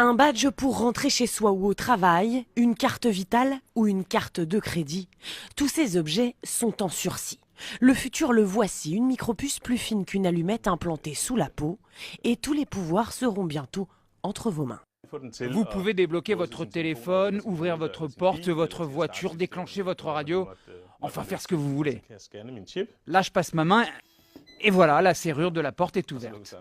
Un badge pour rentrer chez soi ou au travail, une carte vitale ou une carte de crédit. Tous ces objets sont en sursis. Le futur le voici, une micropuce plus fine qu'une allumette implantée sous la peau. Et tous les pouvoirs seront bientôt entre vos mains. Vous pouvez débloquer votre téléphone, ouvrir votre porte, votre voiture, déclencher votre radio, enfin faire ce que vous voulez. Là, je passe ma main et voilà, la serrure de la porte est ouverte.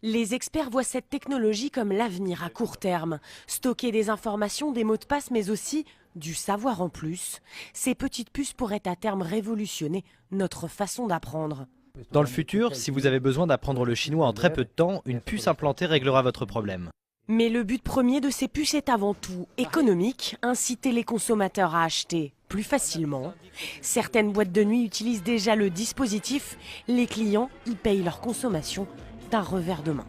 Les experts voient cette technologie comme l'avenir à court terme. Stocker des informations, des mots de passe, mais aussi du savoir en plus. Ces petites puces pourraient à terme révolutionner notre façon d'apprendre. Dans le futur, si vous avez besoin d'apprendre le chinois en très peu de temps, une puce implantée réglera votre problème. Mais le but premier de ces puces est avant tout économique, inciter les consommateurs à acheter plus facilement. Certaines boîtes de nuit utilisent déjà le dispositif. Les clients y payent leur consommation d'un revers de main.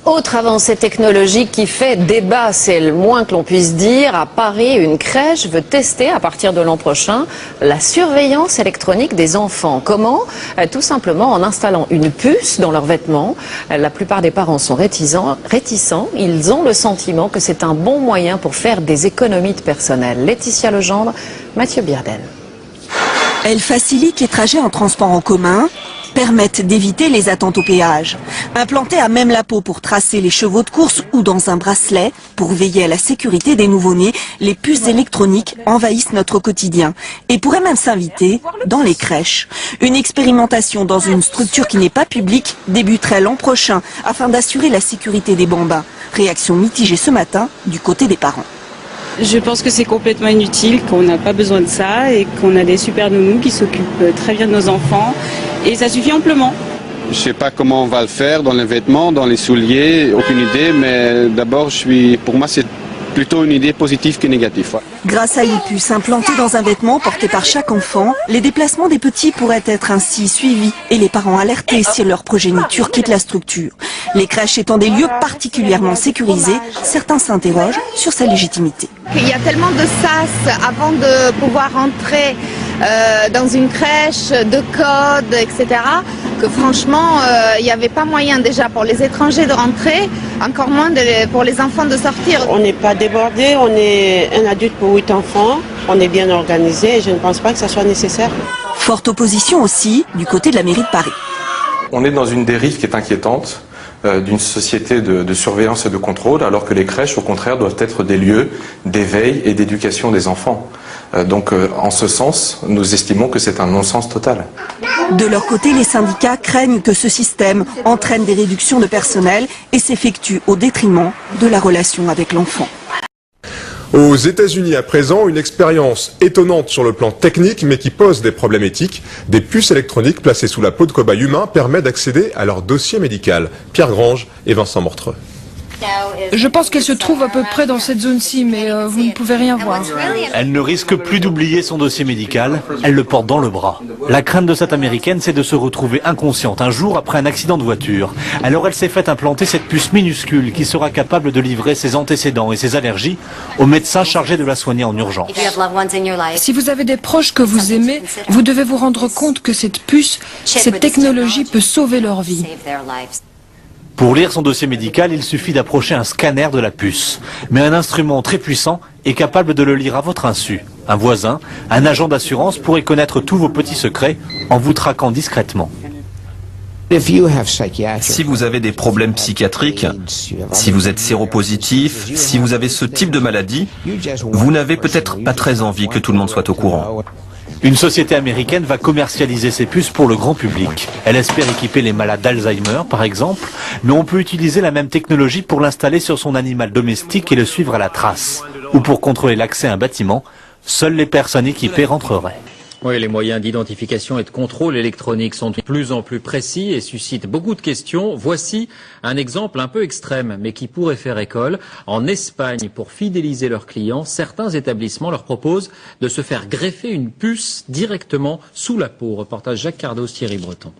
Autre avancée technologique qui fait débat, c'est le moins que l'on puisse dire. À Paris, une crèche veut tester à partir de l'an prochain la surveillance électronique des enfants. Comment ? Tout simplement en installant une puce dans leurs vêtements. La plupart des parents sont réticents. Ils ont le sentiment que c'est un bon moyen pour faire des économies de personnel. Laetitia Legendre, Mathieu Birden. Elle facilite les trajets en transport en commun, permettent d'éviter les attentes au péage. Implantées à même la peau pour tracer les chevaux de course ou dans un bracelet pour veiller à la sécurité des nouveau-nés, les puces électroniques envahissent notre quotidien et pourraient même s'inviter dans les crèches. Une expérimentation dans une structure qui n'est pas publique débuterait l'an prochain afin d'assurer la sécurité des bambins. Réaction mitigée ce matin du côté des parents. Je pense que c'est complètement inutile, qu'on n'a pas besoin de ça et qu'on a des super nounous qui s'occupent très bien de nos enfants et ça suffit amplement. Je ne sais pas comment on va le faire dans les vêtements, dans les souliers, aucune idée, mais d'abord pour moi c'est plutôt une idée positive que négative. Ouais. Grâce à une puce implantée dans un vêtement porté par chaque enfant, les déplacements des petits pourraient être ainsi suivis et les parents alertés si leur progéniture quitte la structure. Les crèches étant des lieux particulièrement sécurisés, certains s'interrogent sur sa légitimité. Il y a tellement de sas avant de pouvoir entrer dans une crèche, de codes, etc., que franchement, il n'y avait pas moyen déjà pour les étrangers de rentrer, encore moins pour les enfants de sortir. On n'est pas débordé, on est un adulte pour 8 enfants, on est bien organisé et je ne pense pas que ça soit nécessaire. Forte opposition aussi du côté de la mairie de Paris. On est dans une dérive qui est inquiétante d'une société de surveillance et de contrôle, alors que les crèches, au contraire, doivent être des lieux d'éveil et d'éducation des enfants. Donc, en ce sens, nous estimons que c'est un non-sens total. De leur côté, les syndicats craignent que ce système entraîne des réductions de personnel et s'effectue au détriment de la relation avec l'enfant. Aux États-Unis à présent, une expérience étonnante sur le plan technique mais qui pose des problèmes éthiques. Des puces électroniques placées sous la peau de cobayes humains permettent d'accéder à leur dossier médical. Pierre Grange et Vincent Mortreux. Je pense qu'elle se trouve à peu près dans cette zone-ci, mais vous ne pouvez rien voir. Elle ne risque plus d'oublier son dossier médical, elle le porte dans le bras. La crainte de cette américaine, c'est de se retrouver inconsciente un jour après un accident de voiture. Alors elle s'est fait implanter cette puce minuscule qui sera capable de livrer ses antécédents et ses allergies au médecin chargé de la soigner en urgence. Si vous avez des proches que vous aimez, vous devez vous rendre compte que cette puce, cette technologie peut sauver leur vie. Pour lire son dossier médical, il suffit d'approcher un scanner de la puce. Mais un instrument très puissant est capable de le lire à votre insu. Un voisin, un agent d'assurance pourrait connaître tous vos petits secrets en vous traquant discrètement. Si vous avez des problèmes psychiatriques, si vous êtes séropositif, si vous avez ce type de maladie, vous n'avez peut-être pas très envie que tout le monde soit au courant. Une société américaine va commercialiser ces puces pour le grand public. Elle espère équiper les malades d'Alzheimer, par exemple, mais on peut utiliser la même technologie pour l'installer sur son animal domestique et le suivre à la trace. Ou pour contrôler l'accès à un bâtiment, seules les personnes équipées rentreraient. Oui, les moyens d'identification et de contrôle électronique sont de plus en plus précis et suscitent beaucoup de questions. Voici un exemple un peu extrême, mais qui pourrait faire école. En Espagne, pour fidéliser leurs clients, certains établissements leur proposent de se faire greffer une puce directement sous la peau. Reportage Jacques Cardos, Thierry Breton.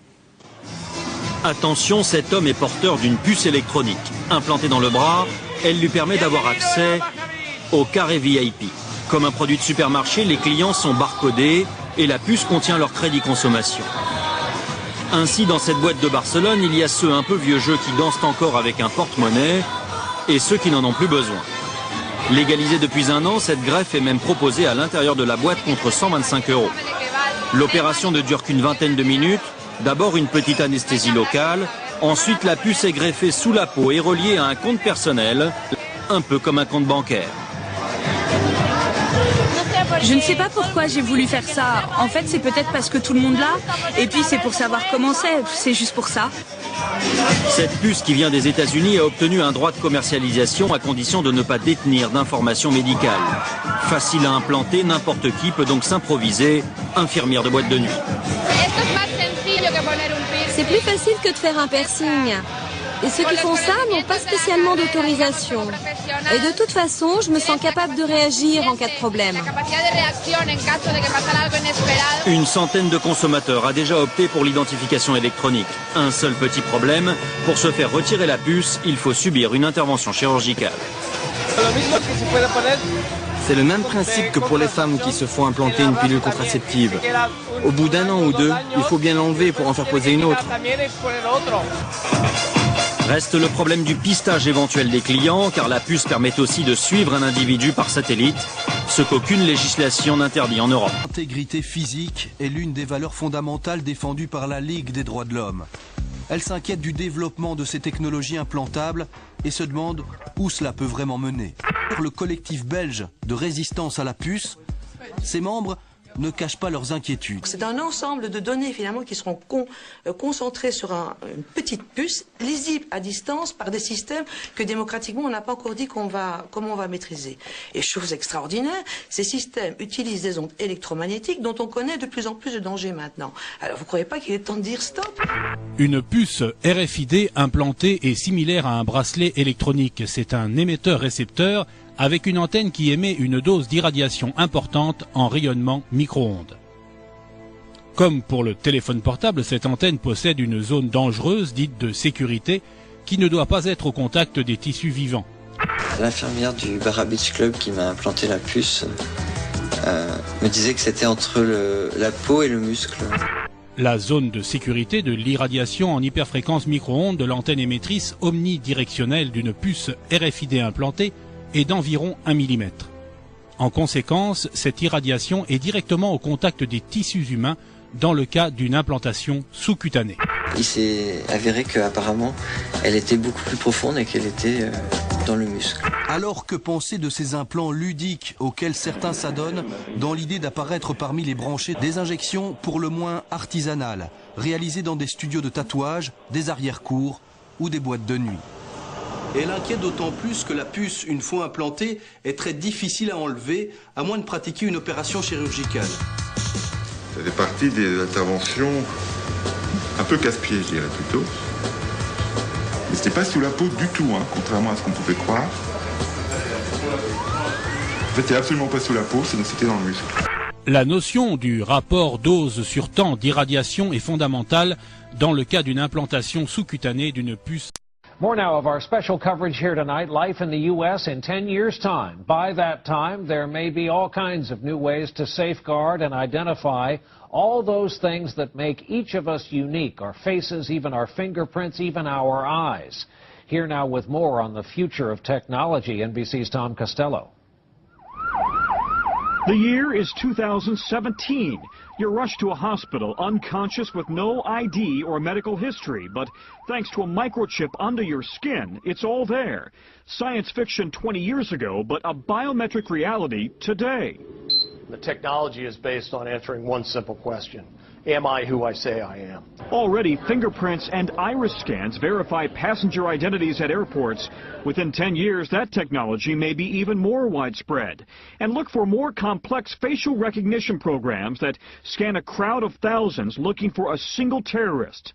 Attention, cet homme est porteur d'une puce électronique. Implantée dans le bras, elle lui permet d'avoir accès au carré VIP. Comme un produit de supermarché, les clients sont barcodés et la puce contient leur crédit consommation. Ainsi, dans cette boîte de Barcelone, il y a ceux un peu vieux jeux qui dansent encore avec un porte-monnaie et ceux qui n'en ont plus besoin. Légalisée depuis un an, cette greffe est même proposée à l'intérieur de la boîte contre 125 €. L'opération ne dure qu'une vingtaine de minutes. D'abord une petite anesthésie locale, ensuite la puce est greffée sous la peau et reliée à un compte personnel, un peu comme un compte bancaire. Je ne sais pas pourquoi j'ai voulu faire ça. En fait, c'est peut-être parce que tout le monde l'a. Et puis, c'est pour savoir comment c'est juste pour ça. Cette puce qui vient des États-Unis a obtenu un droit de commercialisation à condition de ne pas détenir d'informations médicales. Facile à implanter, n'importe qui peut donc s'improviser infirmière de boîte de nuit. C'est plus facile que de faire un piercing. Et ceux qui font ça n'ont pas spécialement d'autorisation. Et de toute façon, je me sens capable de réagir en cas de problème. Une centaine de consommateurs a déjà opté pour l'identification électronique. Un seul petit problème, pour se faire retirer la puce, il faut subir une intervention chirurgicale. C'est le même principe que pour les femmes qui se font implanter une pilule contraceptive. Au bout d'un an ou deux, il faut bien l'enlever pour en faire poser une autre. Reste le problème du pistage éventuel des clients, car la puce permet aussi de suivre un individu par satellite, ce qu'aucune législation n'interdit en Europe. L'intégrité physique est l'une des valeurs fondamentales défendues par la Ligue des droits de l'homme. Elle s'inquiète du développement de ces technologies implantables et se demande où cela peut vraiment mener. Pour le collectif belge de résistance à la puce, ses membres ne cachent pas leurs inquiétudes. C'est un ensemble de données finalement qui seront concentrées sur une petite puce, lisible à distance par des systèmes que démocratiquement on n'a pas encore dit comment on va maîtriser. Et chose extraordinaire, ces systèmes utilisent des ondes électromagnétiques dont on connaît de plus en plus de dangers maintenant. Alors vous ne croyez pas qu'il est temps de dire stop? Une puce RFID implantée est similaire à un bracelet électronique. C'est un émetteur-récepteur avec une antenne qui émet une dose d'irradiation importante en rayonnement micro-ondes. Comme pour le téléphone portable, cette antenne possède une zone dangereuse dite de sécurité qui ne doit pas être au contact des tissus vivants. L'infirmière du Barra Beach Club qui m'a implanté la puce me disait que c'était entre la peau et le muscle. La zone de sécurité de l'irradiation en hyperfréquence micro-ondes de l'antenne émettrice omnidirectionnelle d'une puce RFID implantée est d'environ 1 mm. En conséquence, cette irradiation est directement au contact des tissus humains dans le cas d'une implantation sous-cutanée. Il s'est avéré qu'apparemment, elle était beaucoup plus profonde et qu'elle était dans le muscle. Alors que penser de ces implants ludiques auxquels certains s'adonnent dans l'idée d'apparaître parmi les branchés des injections pour le moins artisanales, réalisées dans des studios de tatouage, des arrière-cours ou des boîtes de nuit. Elle inquiète d'autant plus que la puce, une fois implantée, est très difficile à enlever, à moins de pratiquer une opération chirurgicale. Ça fait partie des interventions un peu casse-pied, je dirais plutôt. Mais c'était pas sous la peau du tout, contrairement à ce qu'on pouvait croire. En fait, c'est absolument pas sous la peau, c'était dans le muscle. La notion du rapport dose sur temps d'irradiation est fondamentale dans le cas d'une implantation sous-cutanée d'une puce. More now of our special coverage here tonight, life in the U.S. in 10 years' time. By that time, there may be all kinds of new ways to safeguard and identify all those things that make each of us unique, our faces, even our fingerprints, even our eyes. Here now with more on the future of technology, NBC's Tom Costello. The year is 2017. You're rushed to a hospital unconscious with no ID or medical history, but thanks to a microchip under your skin, it's all there. Science fiction 20 years ago, but a biometric reality today. The technology is based on answering one simple question. Am I who I say I am? Already, fingerprints and iris scans verify passenger identities at airports. Within 10 years, that technology may be even more widespread. And look for more complex facial recognition programs that scan a crowd of thousands looking for a single terrorist.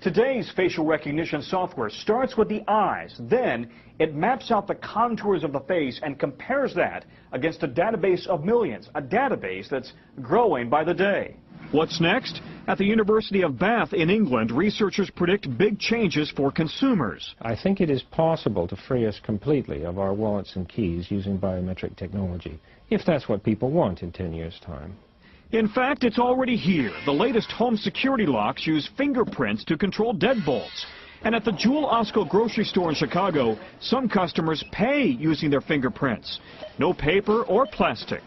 Today's facial recognition software starts with the eyes. Then it maps out the contours of the face and compares that against a database of millions, a database that's growing by the day. What's next? At the University of Bath in England, researchers predict big changes for consumers. I think it is possible to free us completely of our wallets and keys using biometric technology, if that's what people want in 10 years' time. In fact, it's already here. The latest home security locks use fingerprints to control deadbolts. And at the Jewel Osco grocery store in Chicago, some customers pay using their fingerprints. No paper or plastic.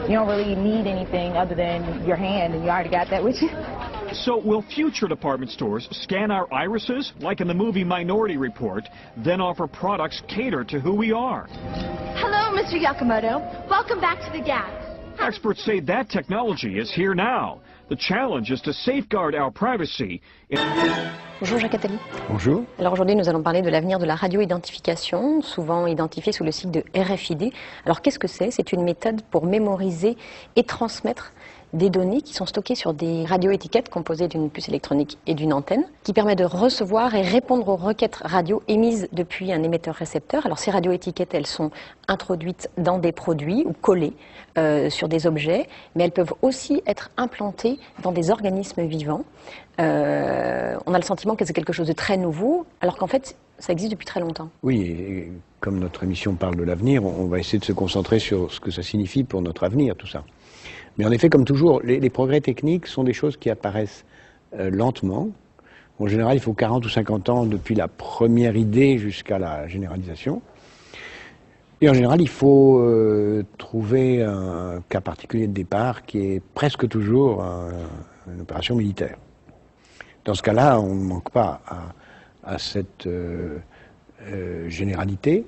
You don't really need anything other than your hand, and you already got that with you. So will future department stores scan our irises, like in the movie Minority Report, then offer products catered to who we are? Hello, Mr. Yakamoto. Welcome back to the Gap. Experts say that technology is here now. The challenge is to safeguard our privacy. Bonjour Jacques Attali. Bonjour. Alors aujourd'hui nous allons parler de l'avenir de la radio-identification, souvent identifiée sous le sigle de RFID. Alors qu'est-ce que c'est? C'est une méthode pour mémoriser et transmettre des données qui sont stockées sur des radioétiquettes composées d'une puce électronique et d'une antenne, qui permet de recevoir et répondre aux requêtes radio émises depuis un émetteur-récepteur. Alors ces radioétiquettes, elles sont introduites dans des produits ou collées sur des objets, mais elles peuvent aussi être implantées dans des organismes vivants. On a le sentiment que c'est quelque chose de très nouveau, alors qu'en fait, ça existe depuis très longtemps. Oui, et comme notre émission parle de l'avenir, on va essayer de se concentrer sur ce que ça signifie pour notre avenir, tout ça. Mais en effet, comme toujours, les progrès techniques sont des choses qui apparaissent lentement. En général, il faut 40 ou 50 ans depuis la première idée jusqu'à la généralisation. Et en général, il faut trouver un cas particulier de départ qui est presque toujours une opération militaire. Dans ce cas-là, on ne manque pas à cette généralité.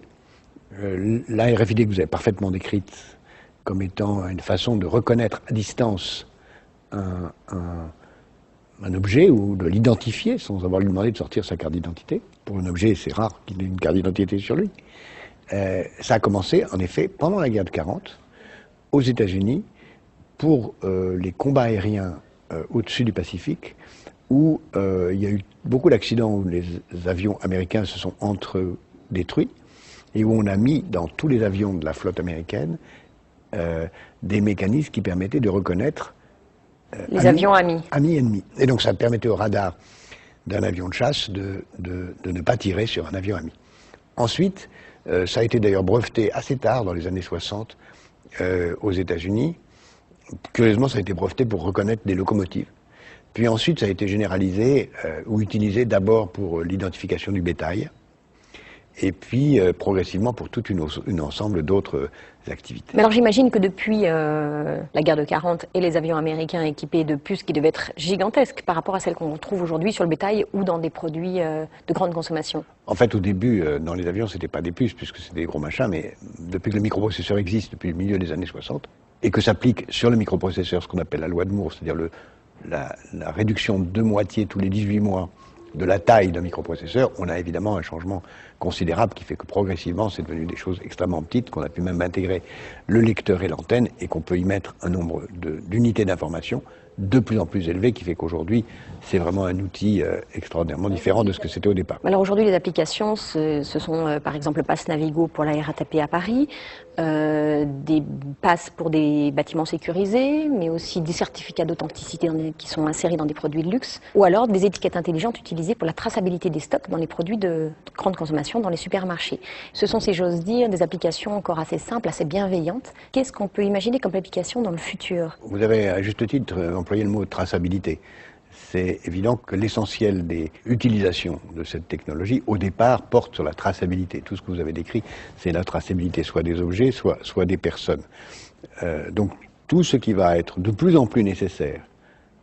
La RFID que vous avez parfaitement décrite comme étant une façon de reconnaître à distance un objet ou de l'identifier sans avoir lui demandé de sortir sa carte d'identité. Pour un objet, c'est rare qu'il ait une carte d'identité sur lui. Ça a commencé, en effet, pendant la guerre de 40, aux États-Unis, pour les combats aériens au-dessus du Pacifique, où il y a eu beaucoup d'accidents où les avions américains se sont entre-détruits, et où on a mis dans tous les avions de la flotte américaine des mécanismes qui permettaient de reconnaître les avions amis. Amis-ennemis. Et donc ça permettait au radar d'un avion de chasse de ne pas tirer sur un avion ami. Ensuite, ça a été d'ailleurs breveté assez tard, dans les années 60, aux États-Unis. Curieusement, ça a été breveté pour reconnaître des locomotives. Puis ensuite, ça a été généralisé ou utilisé d'abord pour l'identification du bétail, et puis progressivement pour tout un ensemble d'autres activités. Mais alors j'imagine que depuis la guerre de 40 et les avions américains équipés de puces qui devaient être gigantesques par rapport à celles qu'on trouve aujourd'hui sur le bétail ou dans des produits de grande consommation. En fait, au début, dans les avions, c'était pas des puces puisque c'était des gros machins, mais depuis que le microprocesseur existe depuis le milieu des années 60 et que s'applique sur le microprocesseur ce qu'on appelle la loi de Moore, c'est-à-dire la réduction de moitié tous les 18 mois de la taille d'un microprocesseur, on a évidemment un changement considérable qui fait que progressivement c'est devenu des choses extrêmement petites, qu'on a pu même intégrer le lecteur et l'antenne et qu'on peut y mettre un nombre d'unités d'information de plus en plus élevé qui fait qu'aujourd'hui c'est vraiment un outil extraordinairement différent de ce que c'était au départ. Alors aujourd'hui les applications ce sont par exemple le pass Navigo pour la RATP à Paris, des passes pour des bâtiments sécurisés, mais aussi des certificats d'authenticité qui sont insérés dans des produits de luxe, ou alors des étiquettes intelligentes utilisées pour la traçabilité des stocks dans les produits de grande consommation dans les supermarchés. Ce sont, si j'ose dire, des applications encore assez simples, assez bienveillantes. Qu'est-ce qu'on peut imaginer comme application dans le futur? Vous avez à juste titre employé le mot traçabilité. C'est évident que l'essentiel des utilisations de cette technologie, au départ, porte sur la traçabilité. Tout ce que vous avez décrit, c'est la traçabilité, soit des objets, soit des personnes. Donc, tout ce qui va être de plus en plus nécessaire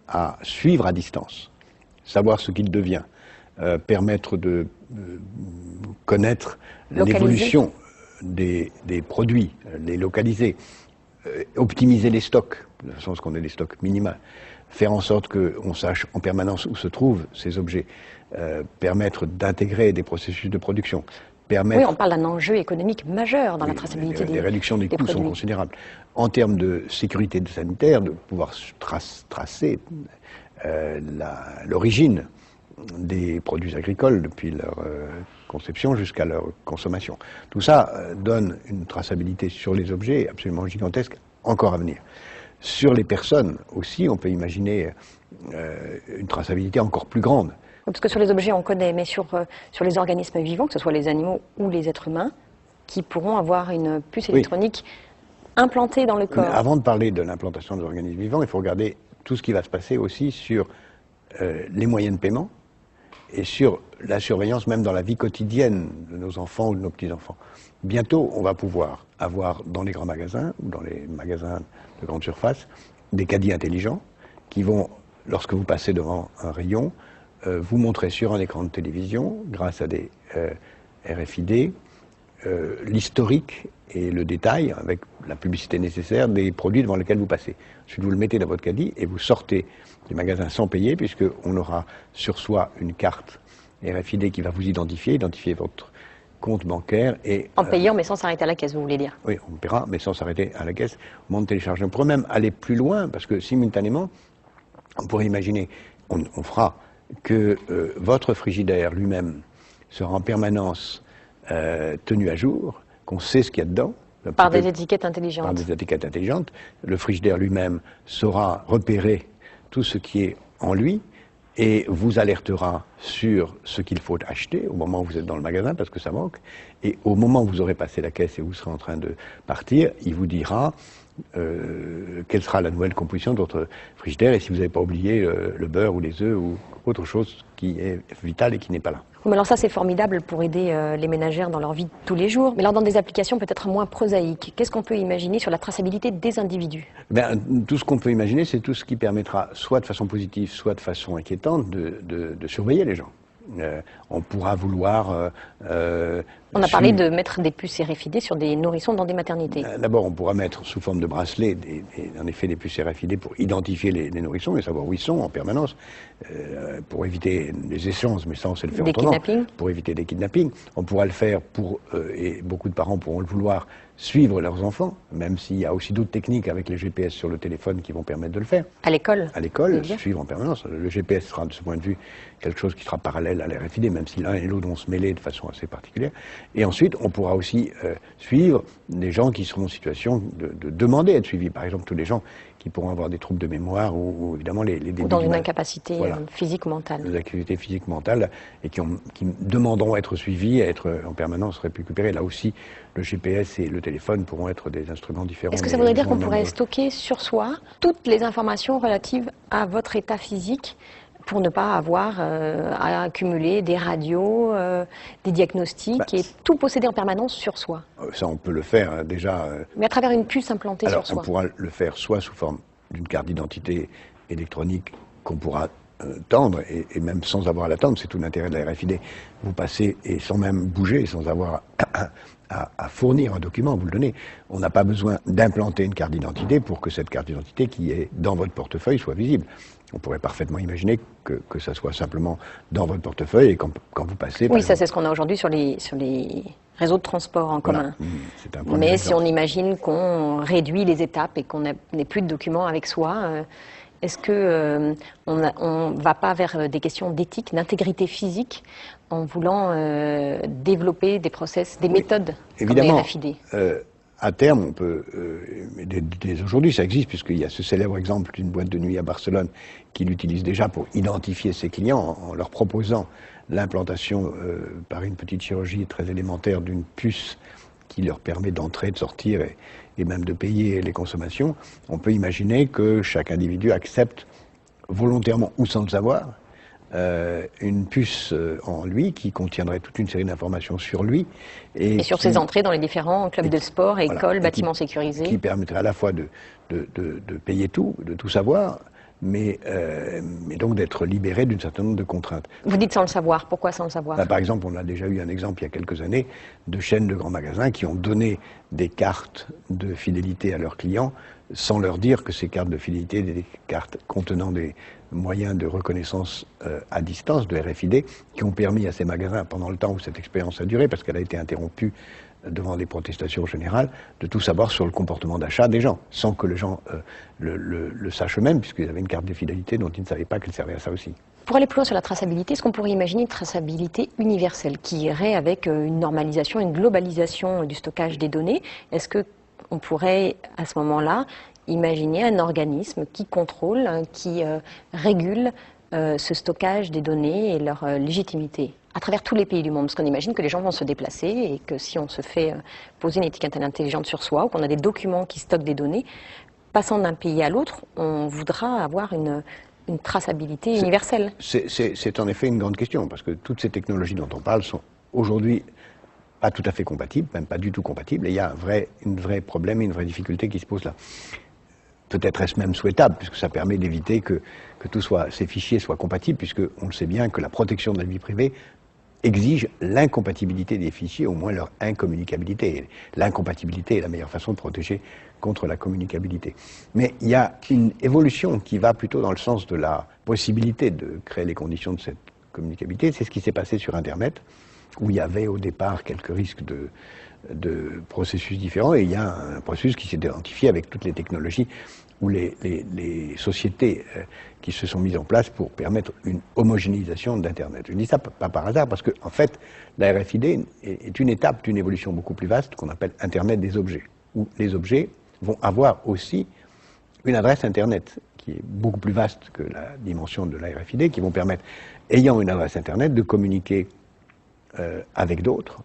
à suivre à distance, savoir ce qu'il devient, permettre de connaître l'évolution des produits, les localiser, optimiser les stocks, de façon à ce qu'on ait des stocks minimaux, faire en sorte qu'on sache en permanence où se trouvent ces objets, permettre d'intégrer des processus de production, permettre... Oui, on parle d'un enjeu économique majeur dans la traçabilité des produits. Les réductions des coûts sont considérables. En termes de sécurité sanitaire, de pouvoir tracer l'origine des produits agricoles depuis leur conception jusqu'à leur consommation. Tout ça donne une traçabilité sur les objets absolument gigantesque, encore à venir. Sur les personnes aussi, on peut imaginer une traçabilité encore plus grande. Parce que sur les objets, on connaît, mais sur les organismes vivants, que ce soit les animaux ou les êtres humains, qui pourront avoir une puce électronique implantée dans le corps. Mais avant de parler de l'implantation des organismes vivants, il faut regarder tout ce qui va se passer aussi sur les moyens de paiement et sur la surveillance même dans la vie quotidienne de nos enfants ou de nos petits-enfants. Bientôt, on va pouvoir avoir dans les grands magasins ou dans les magasins de grande surface des caddies intelligents qui vont, lorsque vous passez devant un rayon, vous montrer sur un écran de télévision, grâce à des RFID, l'historique et le détail, avec la publicité nécessaire, des produits devant lesquels vous passez. Ensuite, vous le mettez dans votre caddie et vous sortez du magasin sans payer, puisqu'on aura sur soi une carte RFID qui va vous identifier votre compte bancaire. Et, en payant, mais sans s'arrêter à la caisse, vous voulez dire? Oui, on paiera, mais sans s'arrêter à la caisse au moment de télécharger. On pourrait même aller plus loin, parce que simultanément, on pourrait imaginer, on fera que votre frigidaire lui-même sera en permanence tenu à jour, qu'on sait ce qu'il y a dedans. Par des étiquettes intelligentes. Par des étiquettes intelligentes. Le frigidaire lui-même saura repérer tout ce qui est en lui et vous alertera sur ce qu'il faut acheter au moment où vous êtes dans le magasin parce que ça manque. Et au moment où vous aurez passé la caisse et vous serez en train de partir, il vous dira quelle sera la nouvelle composition de votre frigidaire et si vous n'avez pas oublié le beurre ou les œufs ou autre chose qui est vitale et qui n'est pas là. Oui, mais alors ça c'est formidable pour aider les ménagères dans leur vie de tous les jours. Mais alors dans des applications peut-être moins prosaïques, qu'est-ce qu'on peut imaginer sur la traçabilité des individus? Tout ce qu'on peut imaginer, c'est tout ce qui permettra, soit de façon positive, soit de façon inquiétante, de surveiller les gens. On pourra vouloir... on a parlé de mettre des puces RFID sur des nourrissons dans des maternités. D'abord, on pourra mettre sous forme de bracelet, en effet, des puces RFID pour identifier les nourrissons et savoir où ils sont en permanence, pour éviter les échanges, mais ça, on sait le faire autrement. Des kidnappings. Pour éviter des kidnappings. On pourra le faire et beaucoup de parents pourront le vouloir, suivre leurs enfants, même s'il y a aussi d'autres techniques avec les GPS sur le téléphone qui vont permettre de le faire. À l'école? À l'école, suivre en permanence. Le GPS sera de ce point de vue quelque chose qui sera parallèle à l'RFID, même si l'un et l'autre vont se mêler de façon assez particulière. Et ensuite, on pourra aussi suivre des gens qui seront en situation de demander à être suivis. Par exemple, tous les gens qui pourront avoir des troubles de mémoire ou évidemment les débits ou dans une incapacité physique ou mentale. Des activités physiques mentales et qui demanderont à être suivis, à être en permanence récupérés. Là aussi, le GPS et le téléphone pourront être des instruments différents. Est-ce que ça voudrait dire qu'on pourrait stocker sur soi toutes les informations relatives à votre état physique pour ne pas avoir à accumuler des radios, des diagnostics et tout posséder en permanence sur soi? Ça, on peut le faire déjà. Mais à travers une puce implantée sur soi? On pourra le faire soit sous forme d'une carte d'identité électronique qu'on pourra tendre, et même sans avoir à la tendre, c'est tout l'intérêt de la RFID. Vous passez et sans même bouger, sans avoir à fournir un document, vous le donnez. On n'a pas besoin d'implanter une carte d'identité pour que cette carte d'identité qui est dans votre portefeuille soit visible. On pourrait parfaitement imaginer que ça soit simplement dans votre portefeuille et quand vous passez... Oui, ça c'est ce qu'on a aujourd'hui sur les réseaux de transport en commun. Mais si on imagine qu'on réduit les étapes et qu'on n'ait plus de documents avec soi, est-ce qu'on ne va pas vers des questions d'éthique, d'intégrité physique en voulant développer des process, des méthodes comme les RFID? À terme, on peut, dès aujourd'hui ça existe, puisqu'il y a ce célèbre exemple d'une boîte de nuit à Barcelone qui l'utilise déjà pour identifier ses clients en leur proposant l'implantation par une petite chirurgie très élémentaire d'une puce qui leur permet d'entrer, de sortir et même de payer les consommations. On peut imaginer que chaque individu accepte volontairement ou sans le savoir une puce en lui qui contiendrait toute une série d'informations sur lui. Et sur ses entrées dans les différents clubs de sport, écoles, bâtiments sécurisés. Qui permettrait à la fois de payer tout, de tout savoir, mais donc d'être libéré d'un certain nombre de contraintes. Vous dites sans le savoir, pourquoi sans le savoir? Par exemple, on a déjà eu un exemple il y a quelques années de chaînes de grands magasins qui ont donné des cartes de fidélité à leurs clients sans leur dire que ces cartes de fidélité étaient des cartes contenant des moyens de reconnaissance à distance, de RFID, qui ont permis à ces magasins, pendant le temps où cette expérience a duré, parce qu'elle a été interrompue devant des protestations générales, de tout savoir sur le comportement d'achat des gens, sans que les gens le sachent eux-mêmes, puisqu'ils avaient une carte de fidélité dont ils ne savaient pas qu'elle servait à ça aussi. Pour aller plus loin sur la traçabilité, est-ce qu'on pourrait imaginer une traçabilité universelle qui irait avec une normalisation, une globalisation du stockage des données? Est-ce qu'on pourrait, à ce moment-là, imaginer un organisme qui contrôle, qui régule ce stockage des données et leur légitimité à travers tous les pays du monde? Parce qu'on imagine que les gens vont se déplacer et que si on se fait poser une étiquette intelligente sur soi ou qu'on a des documents qui stockent des données, passant d'un pays à l'autre, on voudra avoir une traçabilité universelle. C'est en effet une grande question, parce que toutes ces technologies dont on parle sont aujourd'hui pas tout à fait compatibles, même pas du tout compatibles, et il y a un vrai problème et une vraie difficulté qui se pose là. Peut-être est-ce même souhaitable, puisque ça permet d'éviter que ces fichiers soient compatibles, puisque on le sait bien que la protection de la vie privée exige l'incompatibilité des fichiers, au moins leur incommunicabilité. L'incompatibilité est la meilleure façon de protéger contre la communicabilité. Mais il y a une évolution qui va plutôt dans le sens de la possibilité de créer les conditions de cette communicabilité. C'est ce qui s'est passé sur Internet, où il y avait au départ quelques risques de processus différents, et il y a un processus qui s'est identifié avec toutes les technologies ou les sociétés qui se sont mises en place pour permettre une homogénéisation d'Internet. Je dis ça pas par hasard, parce que en fait, la RFID est une étape d'une évolution beaucoup plus vaste qu'on appelle Internet des objets, où les objets vont avoir aussi une adresse Internet qui est beaucoup plus vaste que la dimension de la RFID, qui vont permettre, ayant une adresse Internet, de communiquer avec d'autres.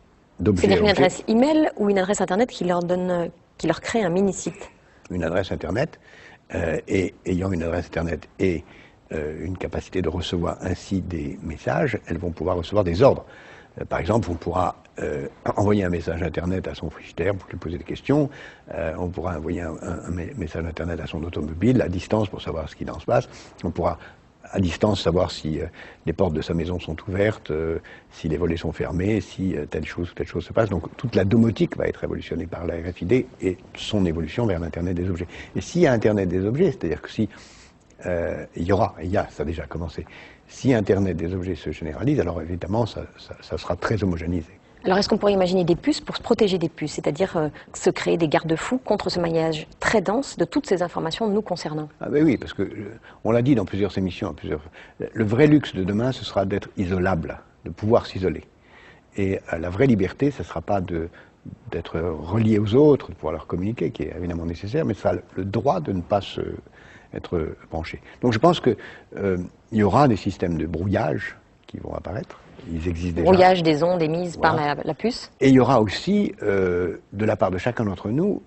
C'est-à-dire une adresse email ou une adresse Internet qui leur crée un mini-site? Une adresse Internet, et ayant une adresse Internet et une capacité de recevoir ainsi des messages, elles vont pouvoir recevoir des ordres. Par exemple, on pourra envoyer un message Internet à son frigidaire pour lui poser des questions, on pourra envoyer un message Internet à son automobile à distance pour savoir ce qu'il en se passe, on pourra à distance savoir si les portes de sa maison sont ouvertes, si les volets sont fermés, si telle chose se passe. Donc toute la domotique va être révolutionnée par la RFID et son évolution vers l'Internet des objets. Et s'il y a Internet des objets, c'est-à-dire que si ça a déjà commencé, si Internet des objets se généralise, alors évidemment ça sera très homogénéisé. Alors est-ce qu'on pourrait imaginer des puces pour se protéger des puces, c'est-à-dire se créer des garde-fous contre ce maillage très dense de toutes ces informations nous concernant? Ah ben oui, parce que on l'a dit dans plusieurs émissions, le vrai luxe de demain, ce sera d'être isolable, de pouvoir s'isoler. Et la vraie liberté, ce ne sera pas d'être relié aux autres, de pouvoir leur communiquer, qui est évidemment nécessaire, mais ce sera le droit de ne pas être branché. Donc je pense qu'il y aura des systèmes de brouillage qui vont apparaître. Ils existent déjà. Brouillage des ondes émises par la puce. Et il y aura aussi, de la part de chacun d'entre nous,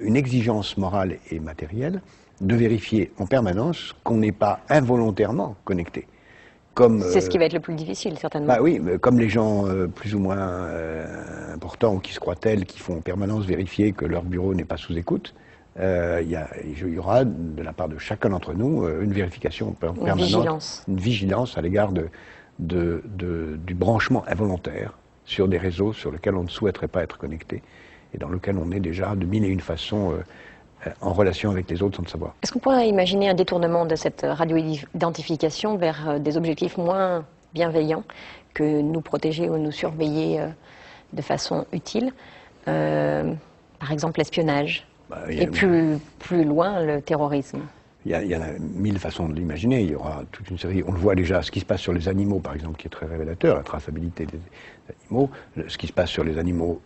une exigence morale et matérielle de vérifier en permanence qu'on n'est pas involontairement connecté. C'est ce qui va être le plus difficile, certainement. Bah oui, comme les gens plus ou moins importants ou qui se croient tels, qui font en permanence vérifier que leur bureau n'est pas sous écoute, il y aura de la part de chacun d'entre nous une vérification permanente, une vigilance à l'égard du branchement involontaire sur des réseaux sur lesquels on ne souhaiterait pas être connecté et dans lesquels on est déjà de mille et une façons en relation avec les autres sans le savoir. Est-ce qu'on pourrait imaginer un détournement de cette radio-identification vers des objectifs moins bienveillants que nous protéger ou nous surveiller de façon utile, par exemple l'espionnage et plus loin le terrorisme? Il y en a mille façons de l'imaginer. Il y aura toute une série. On le voit déjà, ce qui se passe sur les animaux, par exemple, qui est très révélateur, la traçabilité des animaux, ce qui se passe sur les animaux,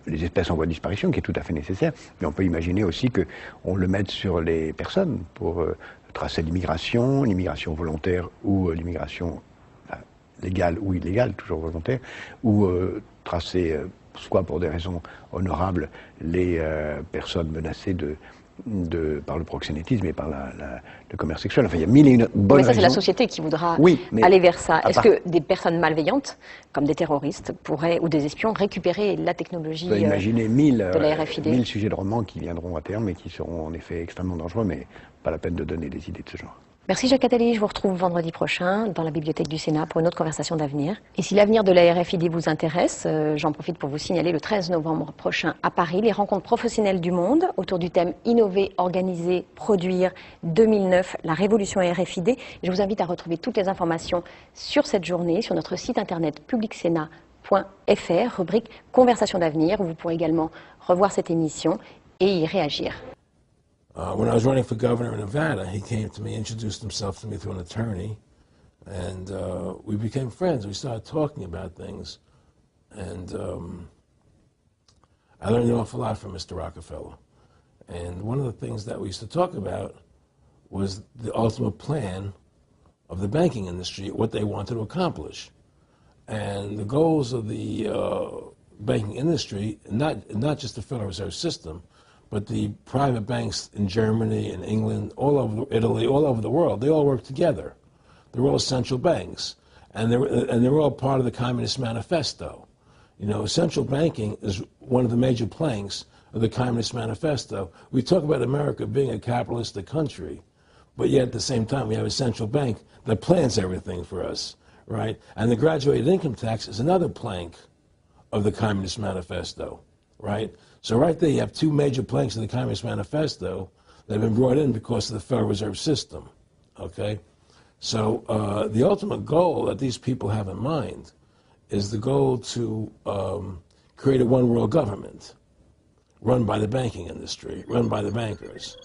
les espèces en voie de disparition, qui est tout à fait nécessaire. Mais on peut imaginer aussi qu'on le mette sur les personnes pour tracer l'immigration volontaire ou l'immigration légale ou illégale, toujours volontaire, ou tracer, soit pour des raisons honorables, les personnes menacées par le proxénétisme et par le commerce sexuel. Enfin, il y a mille et une bonnes raisons. Mais ça, c'est la société qui voudra aller vers ça. Est-ce que des personnes malveillantes, comme des terroristes, pourraient, ou des espions, récupérer la technologie de la RFID? On peut imaginer 1000 sujets de romans qui viendront à terme et qui seront en effet extrêmement dangereux, mais pas la peine de donner des idées de ce genre. Merci Jacques Attali, je vous retrouve vendredi prochain dans la bibliothèque du Sénat pour une autre conversation d'avenir. Et si l'avenir de la RFID vous intéresse, j'en profite pour vous signaler le 13 novembre prochain à Paris, les rencontres professionnelles du monde autour du thème Innover, organiser, produire 2009, la révolution RFID. Je vous invite à retrouver toutes les informations sur cette journée sur notre site internet publicsénat.fr, rubrique Conversation d'avenir, où vous pourrez également revoir cette émission et y réagir. When I was running for governor in Nevada, he came to me, introduced himself to me through an attorney, and we became friends. We started talking about things, and I learned an awful lot from Mr. Rockefeller. And one of the things that we used to talk about was the ultimate plan of the banking industry, what they wanted to accomplish. And the goals of the banking industry, not just the Federal Reserve System, but the private banks in Germany and England, all over Italy, all over the world, they all work together. They're all central banks, and they're all part of the Communist Manifesto. You know, central banking is one of the major planks of the Communist Manifesto. We talk about America being a capitalistic country, but yet at the same time we have a central bank that plans everything for us, right? And the graduated income tax is another plank of the Communist Manifesto, right? So right there you have two major planks of the Communist Manifesto that have been brought in because of the Federal Reserve System, okay? So the ultimate goal that these people have in mind is the goal to create a one-world government run by the banking industry, run by the bankers,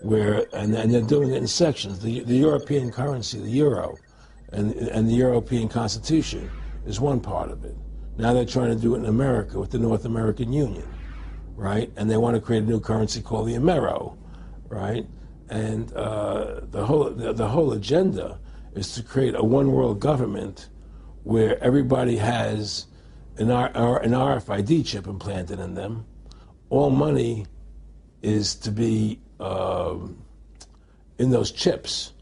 and they're doing it in sections. The European currency, the euro, and the European Constitution is one part of it. Now they're trying to do it in America with the North American Union, right? And they want to create a new currency called the Amero, right? And the whole agenda is to create a one-world government where everybody has an RFID chip implanted in them. All money is to be in those chips,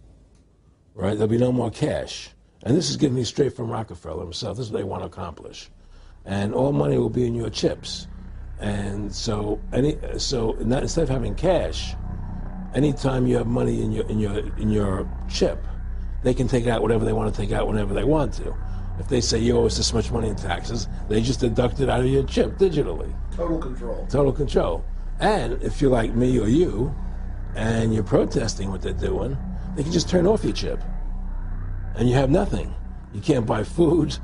right? There'll be no more cash. And this is given me straight from Rockefeller himself. This is what they want to accomplish. And all money will be in your chips. And so instead of having cash, anytime you have money in your chip, they can take out whatever they want to take out whenever they want to. If they say you owe us this much money in taxes, they just deduct it out of your chip digitally. Total control. Total control. And if you're like me or you, and you're protesting what they're doing, they can just turn off your chip. And you have nothing. You can't buy food.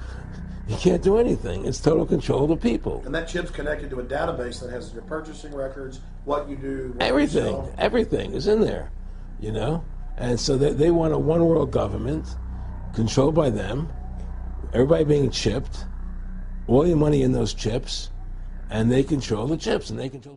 You can't do anything. It's total control of the people. And that chip's connected to a database that has your purchasing records, what you do, what everything. you sell. Everything is in there, you know? And so they want a one-world government controlled by them, everybody being chipped, all your money in those chips, and they control the chips, and they control...